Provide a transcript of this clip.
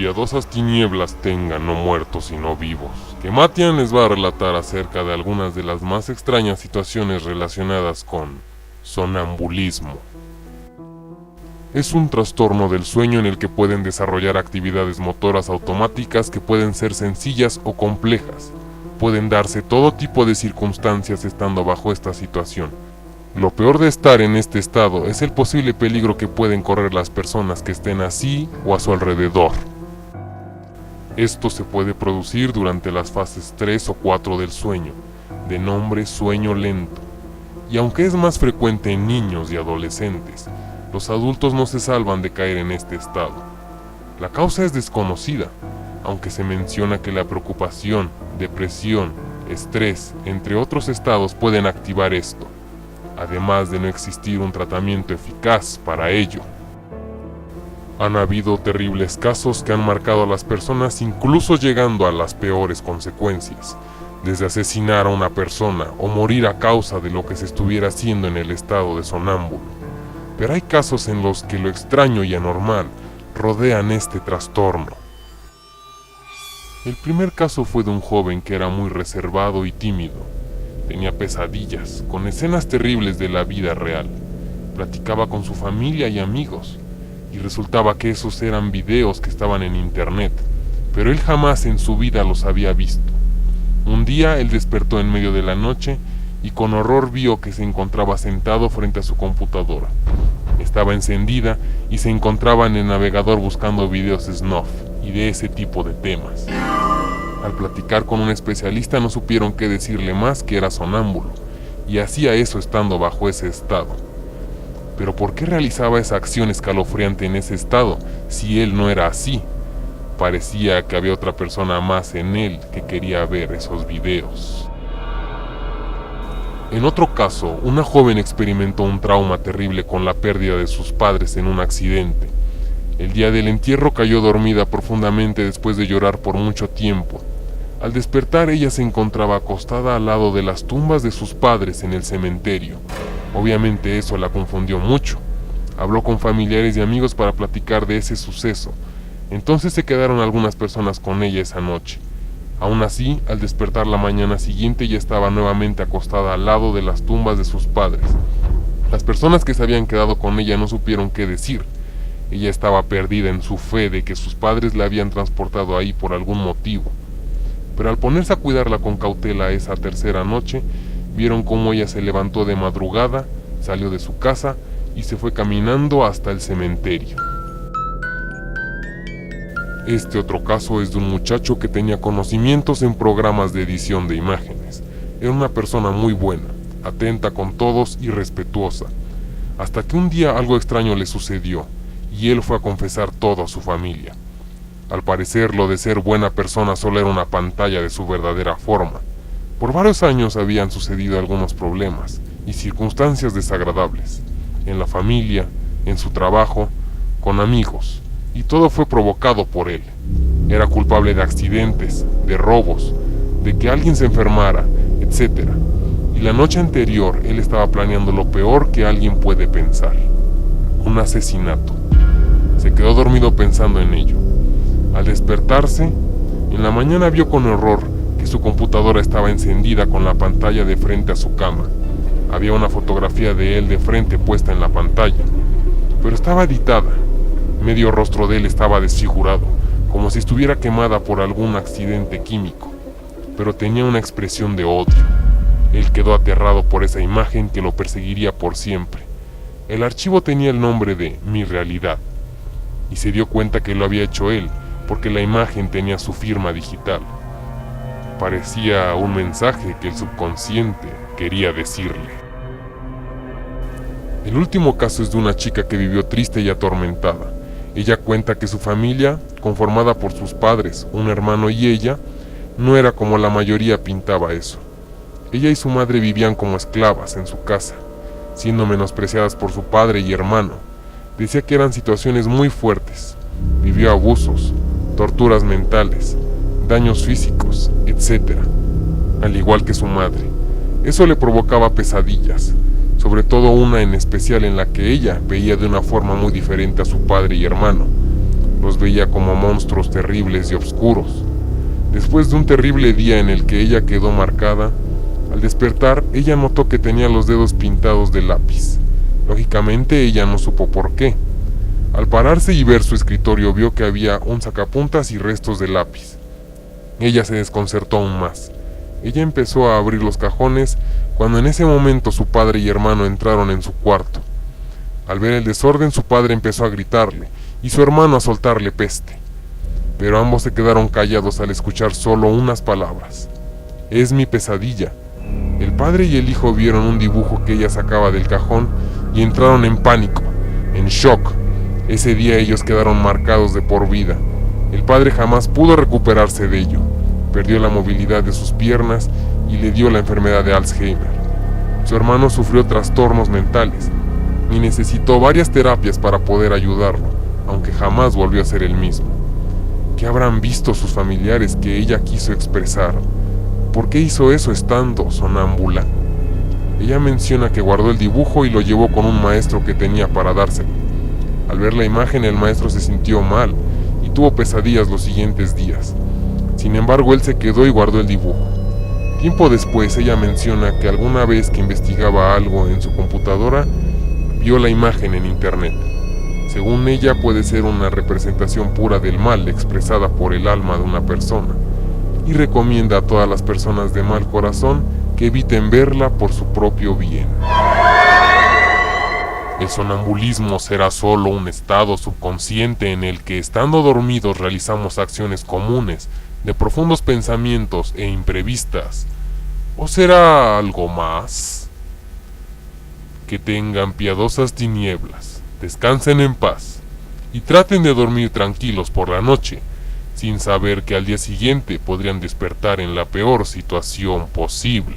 piadosas tinieblas tengan, no muertos sino vivos, que Matian les va a relatar acerca de algunas de las más extrañas situaciones relacionadas con sonambulismo. Es un trastorno del sueño en el que pueden desarrollar actividades motoras automáticas que pueden ser sencillas o complejas. Pueden darse todo tipo de circunstancias estando bajo esta situación. Lo peor de estar en este estado es el posible peligro que pueden correr las personas que estén así o a su alrededor. Esto se puede producir durante las fases 3 o 4 del sueño, de nombre sueño lento. Y aunque es más frecuente en niños y adolescentes, los adultos no se salvan de caer en este estado. La causa es desconocida, aunque se menciona que la preocupación, depresión, estrés, entre otros estados pueden activar esto, además de no existir un tratamiento eficaz para ello. Han habido terribles casos que han marcado a las personas, incluso llegando a las peores consecuencias, desde asesinar a una persona o morir a causa de lo que se estuviera haciendo en el estado de sonámbulo. Pero hay casos en los que lo extraño y anormal rodean este trastorno. El primer caso fue de un joven que era muy reservado y tímido. Tenía pesadillas, con escenas terribles de la vida real. Platicaba con su familia y amigos, y resultaba que esos eran videos que estaban en internet, pero él jamás en su vida los había visto. Un día él despertó en medio de la noche y con horror vio que se encontraba sentado frente a su computadora. Estaba encendida y se encontraba en el navegador buscando videos snuff y de ese tipo de temas. Al platicar con un especialista no supieron qué decirle más que era sonámbulo, y hacía eso estando bajo ese estado. Pero ¿por qué realizaba esa acción escalofriante en ese estado si él no era así? Parecía que había otra persona más en él que quería ver esos videos. En otro caso, una joven experimentó un trauma terrible con la pérdida de sus padres en un accidente. El día del entierro cayó dormida profundamente después de llorar por mucho tiempo. Al despertar ella se encontraba acostada al lado de las tumbas de sus padres en el cementerio. Obviamente eso la confundió mucho. Habló con familiares y amigos para platicar de ese suceso. Entonces se quedaron algunas personas con ella esa noche. Aún así, al despertar la mañana siguiente ella estaba nuevamente acostada al lado de las tumbas de sus padres. Las personas que se habían quedado con ella no supieron qué decir. Ella estaba perdida en su fe de que sus padres la habían transportado ahí por algún motivo. Pero al ponerse a cuidarla con cautela esa tercera noche, vieron cómo ella se levantó de madrugada, salió de su casa y se fue caminando hasta el cementerio. Este otro caso es de un muchacho que tenía conocimientos en programas de edición de imágenes. Era una persona muy buena, atenta con todos y respetuosa, hasta que un día algo extraño le sucedió y él fue a confesar todo a su familia. Al parecer, lo de ser buena persona solo era una pantalla de su verdadera forma. Por varios años habían sucedido algunos problemas y circunstancias desagradables, en la familia, en su trabajo, con amigos, y todo fue provocado por él. Era culpable de accidentes, de robos, de que alguien se enfermara, etc. Y la noche anterior él estaba planeando lo peor que alguien puede pensar: un asesinato. Se quedó dormido pensando en ello. Al despertarse, en la mañana vio con horror que su computadora estaba encendida con la pantalla de frente a su cama. Había una fotografía de él de frente puesta en la pantalla, pero estaba editada. Medio rostro de él estaba desfigurado, como si estuviera quemada por algún accidente químico, pero tenía una expresión de odio. Él quedó aterrado por esa imagen que lo perseguiría por siempre. El archivo tenía el nombre de Mi Realidad, y se dio cuenta que lo había hecho él, porque la imagen tenía su firma digital. Parecía un mensaje que el subconsciente quería decirle. El último caso es de una chica que vivió triste y atormentada. Ella cuenta que su familia, conformada por sus padres, un hermano y ella, no era como la mayoría pintaba eso. Ella y su madre vivían como esclavas en su casa, siendo menospreciadas por su padre y hermano. Decía que eran situaciones muy fuertes. Vivió abusos, torturas mentales, daños físicos, etc. Al igual que su madre. Eso le provocaba pesadillas, sobre todo una en especial en la que ella veía de una forma muy diferente a su padre y hermano. Los veía como monstruos terribles y oscuros. Después de un terrible día en el que ella quedó marcada, al despertar ella notó que tenía los dedos pintados de lápiz. Lógicamente ella no supo por qué. Al pararse y ver su escritorio vio que había un sacapuntas y restos de lápiz. Ella se desconcertó aún más. Ella empezó a abrir los cajones cuando en ese momento su padre y hermano entraron en su cuarto. Al ver el desorden, su padre empezó a gritarle y su hermano a soltarle peste. Pero ambos se quedaron callados al escuchar solo unas palabras: «Es mi pesadilla». El padre y el hijo vieron un dibujo que ella sacaba del cajón y entraron en pánico, en shock. Ese día ellos quedaron marcados de por vida. El padre jamás pudo recuperarse de ello. Perdió la movilidad de sus piernas y le dio la enfermedad de Alzheimer. Su hermano sufrió trastornos mentales y necesitó varias terapias para poder ayudarlo, aunque jamás volvió a ser el mismo. ¿Qué habrán visto sus familiares que ella quiso expresar? ¿Por qué hizo eso estando sonámbula? Ella menciona que guardó el dibujo y lo llevó con un maestro que tenía para dárselo. Al ver la imagen, el maestro se sintió mal y tuvo pesadillas los siguientes días. Sin embargo, él se quedó y guardó el dibujo. Tiempo después, ella menciona que alguna vez que investigaba algo en su computadora, vio la imagen en internet. Según ella, puede ser una representación pura del mal expresada por el alma de una persona, y recomienda a todas las personas de mal corazón que eviten verla por su propio bien. El sonambulismo será solo un estado subconsciente en el que, estando dormidos, realizamos acciones comunes, de profundos pensamientos e imprevistas. ¿O será algo más? Que tengan piadosas tinieblas, descansen en paz y traten de dormir tranquilos por la noche, sin saber que al día siguiente podrían despertar en la peor situación posible.